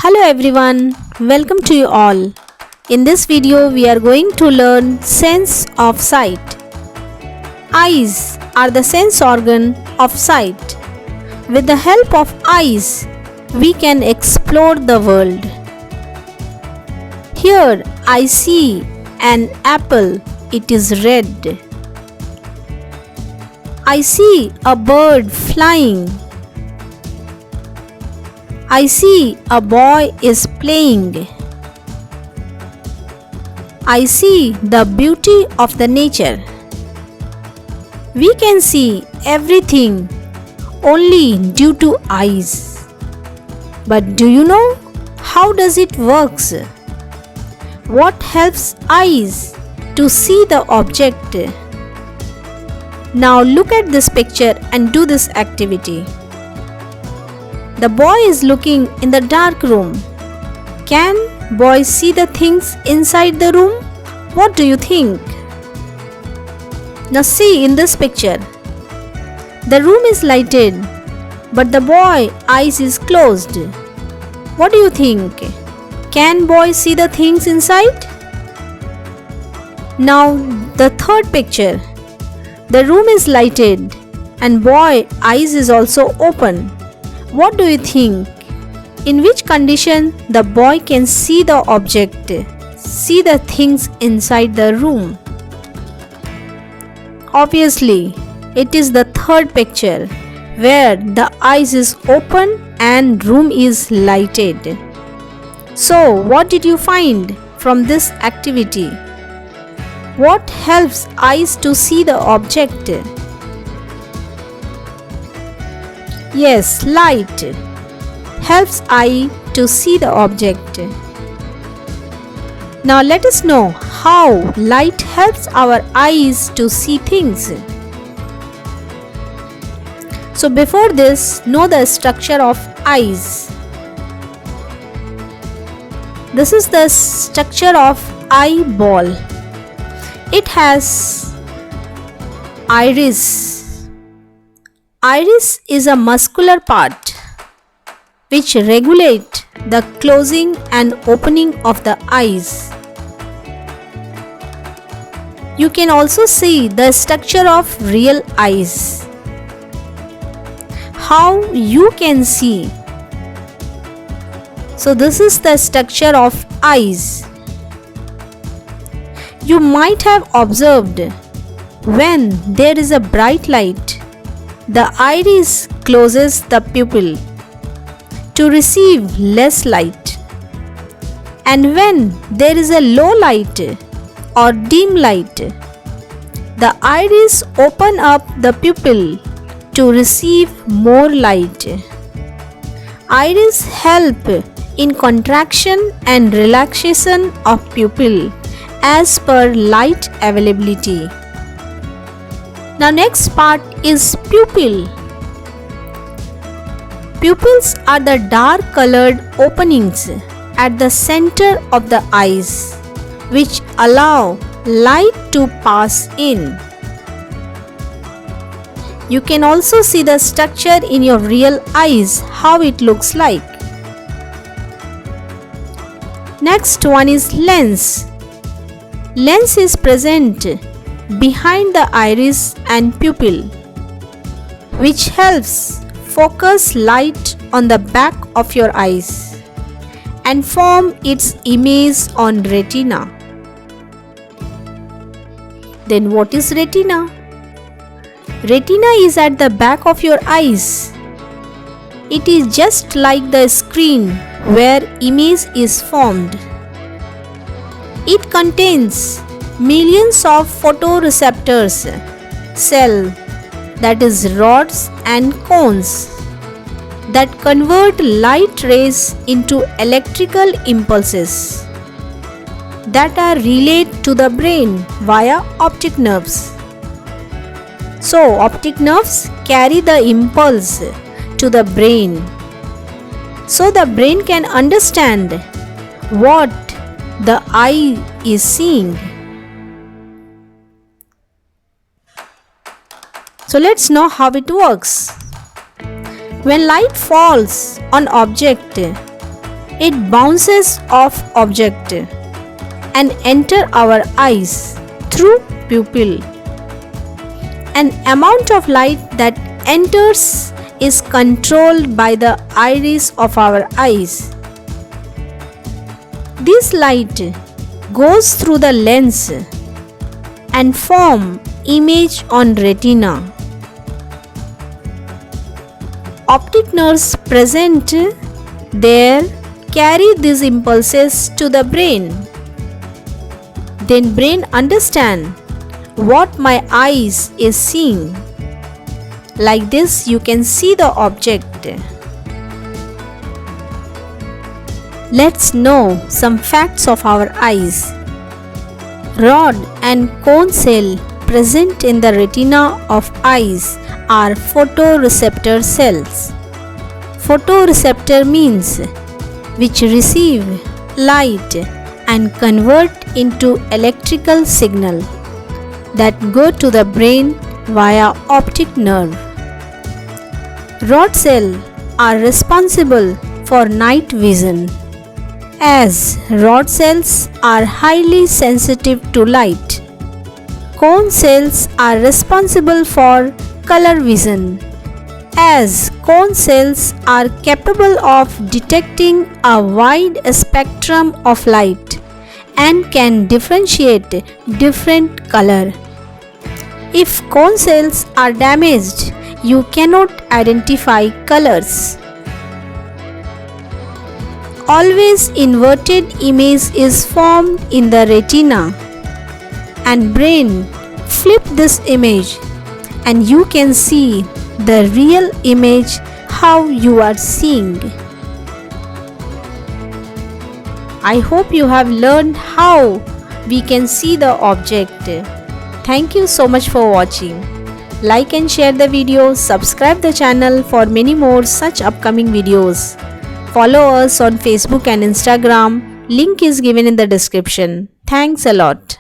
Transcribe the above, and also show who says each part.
Speaker 1: Hello everyone, welcome to you all. In this video we are going to learn sense of sight. Eyes are the sense organ of sight. With the help of eyes, we can explore the world. Here I see an apple, it is red. I see a bird flying. I see a boy is playing. I see the beauty of the nature. We can see everything only due to eyes. But do you know how does it works? What helps eyes to see the object? Now look at this picture and do this activity. The boy is looking in the dark room. Can boy see the things inside the room? What do you think? Now see in this picture. The room is lighted, but the boy eyes is closed. What do you think? Can boy see the things inside? Now the third picture. The room is lighted and boy eyes is also open. What do you think? In which condition the boy can see the object, see the things inside the room? Obviously, it is the third picture where the eyes is open and room is lighted. So, what did you find from this activity? What helps eyes to see the object? Yes, light helps eye to see the object. Now let us know how light helps our eyes to see things. So before this, know the structure of eyes. This is the structure of eyeball. It has iris. Iris is a muscular part which regulates the closing and opening of the eyes. You can also see the structure of real eyes. How you can see? So this is the structure of eyes. You might have observed when there is a bright light, the iris closes the pupil to receive less light, and when there is a low light or dim light, the iris open up the pupil to receive more light. Iris help in contraction and relaxation of pupil as per light availability. Now next part is pupil. Pupils are the dark colored openings at the center of the eyes which allow light to pass in. You can also see the structure in your real eyes, how it looks like. Next one is lens. Lens is present behind the iris and pupil, which helps focus light on the back of your eyes and form its image on retina. Then what is retina? Retina is at the back of your eyes. It is just like the screen where image is formed. It contains millions of photoreceptors cells, that is rods and cones, that convert light rays into electrical impulses that are relayed to the brain via optic nerves. So optic nerves carry the impulse to the brain, so the brain can understand what the eye is seeing. So let's know how it works. When light falls on object, It bounces off object and enter our eyes through pupil. An amount of light that enters is controlled by the iris of our eyes. This light goes through the lens and form image on retina. Optic nerves present there carry these impulses to the brain. Then brain understand what my eyes is seeing. Like this you can see the object. Let's know some facts of our eyes. Rod and cone cell present in the retina of eyes are photoreceptor cells. Photoreceptor means which receive light and convert into electrical signal that go to the brain via optic nerve. Rod cells are responsible for night vision, as rod cells are highly sensitive to light. Cone cells are responsible for color vision, as cone cells are capable of detecting a wide spectrum of light and can differentiate different color. If cone cells are damaged, you cannot identify colors. Always inverted image is formed in the retina, and brain flip this image and you can see the real image how you are seeing. I hope you have learned how we can see the object. Thank you so much for watching. Like and share the video, subscribe the channel for many more such upcoming videos. Follow us on Facebook and Instagram. Link is given in the description. Thanks a lot.